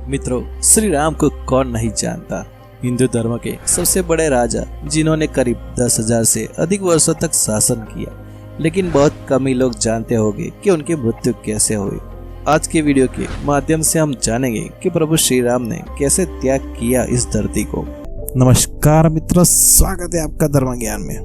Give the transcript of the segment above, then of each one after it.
मित्रों, श्री राम को कौन नहीं जानता। हिंदू धर्म के सबसे बड़े राजा जिन्होंने करीब 10,000 से अधिक वर्षों तक शासन किया, लेकिन बहुत कम ही लोग जानते होंगे कि उनकी मृत्यु कैसे हुई। आज के वीडियो के माध्यम से हम जानेंगे कि प्रभु श्री राम ने कैसे त्याग किया इस धरती को। नमस्कार मित्रों, स्वागत है आपका धर्म ज्ञान में।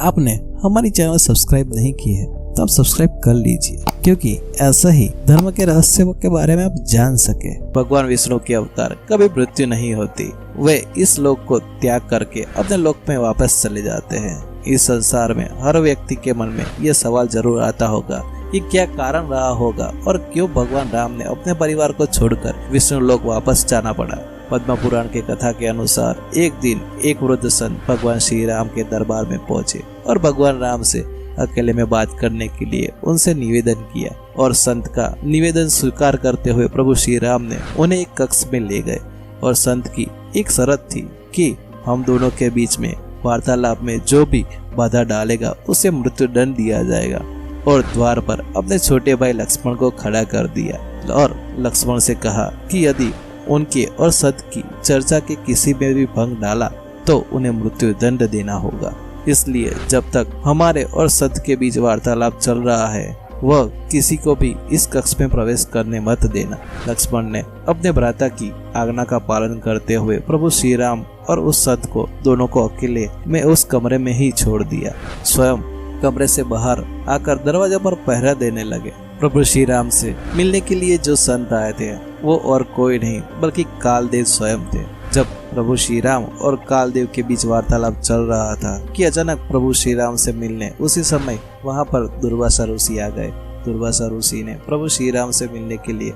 आपने हमारी चैनल सब्सक्राइब नहीं की है तो आप सब्सक्राइब कर लीजिए, क्योंकि ऐसा ही धर्म के रहस्यों के बारे में आप जान सके। भगवान विष्णु के अवतार कभी मृत्यु नहीं होती, वे इस लोक को त्याग करके अपने लोक में वापस चले जाते हैं। इस संसार में हर व्यक्ति के मन में यह सवाल जरूर आता होगा कि क्या कारण रहा होगा और क्यों भगवान राम ने अपने परिवार को छोड़कर विष्णु लोक वापस जाना पड़ा। पद्म पुराण के कथा के अनुसार एक दिन एक वृद्ध संत भगवान श्री राम के दरबार में पहुंचे और भगवान राम से अकेले में बात करने के लिए उनसे निवेदन किया, और संत का निवेदन स्वीकार करते हुए प्रभु श्री राम ने उन्हें एक कक्ष में ले गए। और संत की एक शर्त थी कि हम दोनों के बीच में वार्तालाप में जो भी बाधा डालेगा उसे मृत्यु दंड दिया जाएगा। और द्वार पर अपने छोटे भाई लक्ष्मण को खड़ा कर दिया और लक्ष्मण से कहा कि यदि उनके और संत की चर्चा के किसी में भी भंग डाला तो उन्हें मृत्यु दंड देना होगा। इसलिए जब तक हमारे और संत के बीच वार्तालाप चल रहा है, वह किसी को भी इस कक्ष में प्रवेश करने मत देना। लक्ष्मण ने अपने भ्राता की आज्ञा का पालन करते हुए प्रभु श्री राम और उस संत को दोनों को अकेले में उस कमरे में ही छोड़ दिया। स्वयं कमरे से बाहर आकर दरवाजे पर पहरा देने लगे। प्रभु श्री राम से मिलने के लिए जो संत आए थे वो और कोई नहीं बल्कि कालदेव स्वयं थे। जब प्रभु श्री राम और कालदेव के बीच वार्तालाप चल रहा था कि अचानक प्रभु श्री राम से मिलने उसी समय वहां पर दुर्वासा ऋषि आ गए। दुर्वासा ऋषि ने प्रभु श्री राम से मिलने के लिए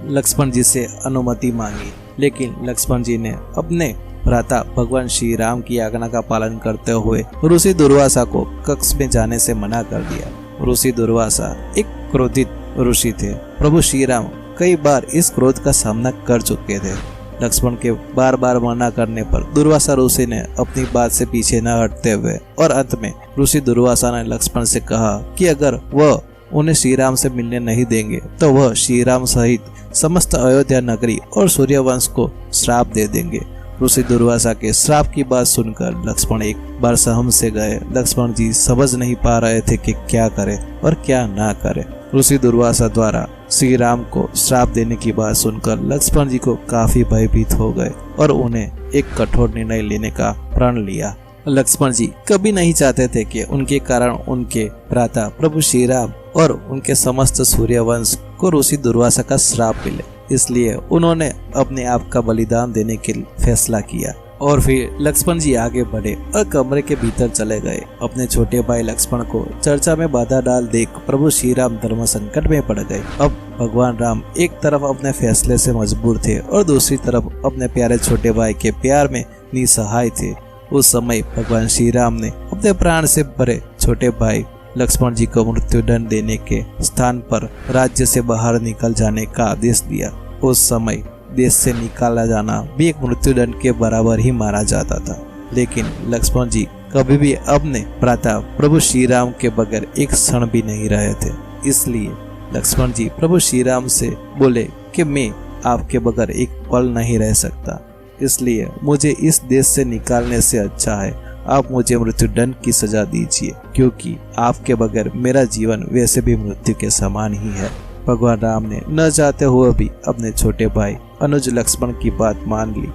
लक्ष्मण जी से अनुमति मांगी, लेकिन लक्ष्मण जी ने अपने भ्राता भगवान श्री राम की आज्ञा का पालन करते हुए ऋषि दुर्वासा को कक्ष में जाने से मना कर दिया। ऋषि दुर्वासा एक क्रोधित ऋषि थे। प्रभु श्री राम कई बार इस क्रोध का सामना कर चुके थे। लक्ष्मण के बार बार मना करने पर दुर्वासा ऋषि ने अपनी बात से पीछे न हटते हुए और अंत में ऋषि दुर्वासा ने लक्ष्मण से कहा कि अगर वह उन्हें श्री राम से मिलने नहीं देंगे तो वह श्री राम सहित समस्त अयोध्या नगरी और सूर्यवंश को श्राप दे देंगे। ऋषि दुर्वासा के श्राप की बात सुनकर लक्ष्मण एक बार सहम से गए। लक्ष्मण जी समझ नहीं पा रहे थे कि क्या करे और क्या ना करे। ऋषि दुर्वासा द्वारा श्री राम को श्राप देने की बात सुनकर लक्ष्मण जी को काफी भयभीत हो गए और उन्हें एक कठोर निर्णय लेने का प्रण लिया। लक्ष्मण जी कभी नहीं चाहते थे कि उनके कारण उनके भ्राता प्रभु श्री राम और उनके समस्त सूर्यवंश को ऋषि दुर्वासा का श्राप मिले। इसलिए उन्होंने अपने आप का बलिदान देने के फैसला किया। और फिर लक्ष्मण जी आगे बढ़े और कमरे के भीतर चले गए। अपने छोटे भाई लक्ष्मण को चर्चा में बाधा डाल देख प्रभु श्री राम धर्म संकट में पड़ गए। अब भगवान राम एक तरफ अपने फैसले से मजबूर थे और दूसरी तरफ अपने प्यारे छोटे भाई के प्यार में निसहाय थे। उस समय भगवान श्री राम ने अपने प्राण से भरे छोटे भाई लक्ष्मण जी को मृत्युदंड देने के स्थान पर राज्य से बाहर निकल जाने का आदेश दिया। उस समय देश से निकाला जाना भी एक मृत्युदंड के बराबर ही माना जाता था, लेकिन लक्ष्मण जी कभी भी अपने भ्राता प्रभु श्री राम के बगैर एक क्षण भी नहीं रहे थे। इसलिए लक्ष्मण जी प्रभु श्री राम से बोले कि मैं आपके बगैर एक पल नहीं रह सकता, इसलिए मुझे इस देश से निकालने से अच्छा है आप मुझे मृत्युदंड की सजा दीजिए, क्योंकि आपके बगैर मेरा जीवन वैसे भी मृत्यु के समान ही है। भगवान राम ने न चाहते हुए भी अपने छोटे भाई अनुज लक्ष्मण की बात मान ली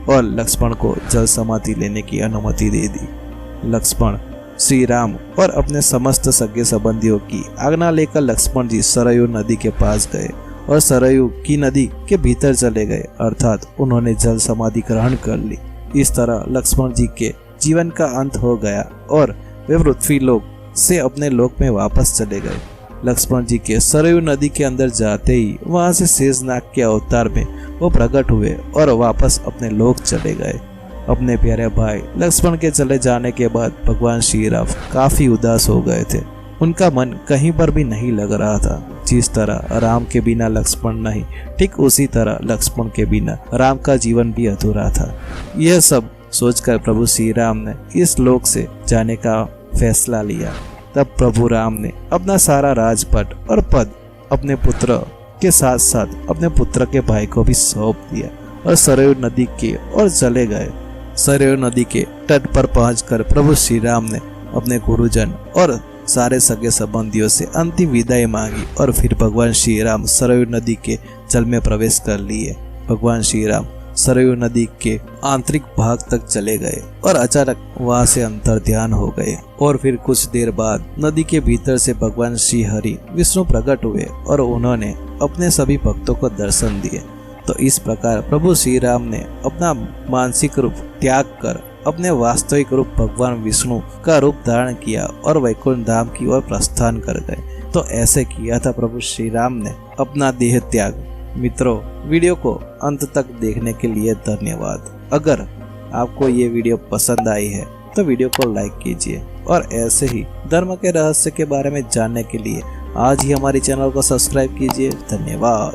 और लक्ष्मण को जल समाधि लेने की अनुमति दे दी। लक्ष्मण श्री राम और अपने समस्त सगे संबंधियों की आज्ञा लेकर लक्ष्मण जी सरयू नदी के पास गए और सरयू की नदी के भीतर चले गए, अर्थात उन्होंने जल समाधि ग्रहण कर ली। इस तरह लक्ष्मण जी के जीवन का अंत हो गया और वे पृथ्वी लोक से अपने लोक में वापस चले गए। लक्ष्मण जी के सरयू नदी के अंदर जाते ही वहां से शेषनाग के अवतार में वो प्रकट हुए और वापस अपने लोक चले गए। अपने प्यारे भाई लक्ष्मण के चले जाने के बाद भगवान श्री राम काफी उदास हो गए थे। उनका मन कहीं पर भी नहीं लग रहा था। जिस तरह राम के बिना लक्ष्मण नहीं, ठीक उसी तरह लक्ष्मण के बिना राम का जीवन भी अधूरा था। यह सब सोचकर प्रभु श्री राम ने इस लोक से जाने का फैसला लिया। तब प्रभु राम ने अपना सारा राजपट और पद अपने पुत्र के साथ साथ अपने पुत्र के भाई को भी सौंप दिया और सरयू नदी की ओर चले गए। सरयू नदी के तट पर पहुंचकर प्रभु श्री राम ने अपने गुरुजन और सारे सगे संबंधियों से अंतिम विदाई मांगी और फिर भगवान श्री राम सरयू नदी के जल में प्रवेश कर लिए। भगवान श्री राम सरयू नदी के आंतरिक भाग तक चले गए और अचानक वहां से अंतर ध्यान हो गए और फिर कुछ देर बाद नदी के भीतर से भगवान श्री हरि विष्णु प्रकट हुए और उन्होंने अपने सभी भक्तों को दर्शन दिए। तो इस प्रकार प्रभु श्री राम ने अपना मानसिक रूप त्याग कर अपने वास्तविक रूप भगवान विष्णु का रूप धारण किया और वैकुंठ धाम की ओर प्रस्थान कर गए। तो ऐसे किया था प्रभु श्री राम ने अपना देह त्याग। मित्रों, वीडियो को अंत तक देखने के लिए धन्यवाद। अगर आपको ये वीडियो पसंद आई है तो वीडियो को लाइक कीजिए और ऐसे ही धर्म के रहस्य के बारे में जानने के लिए आज ही हमारे चैनल को सब्सक्राइब कीजिए। धन्यवाद।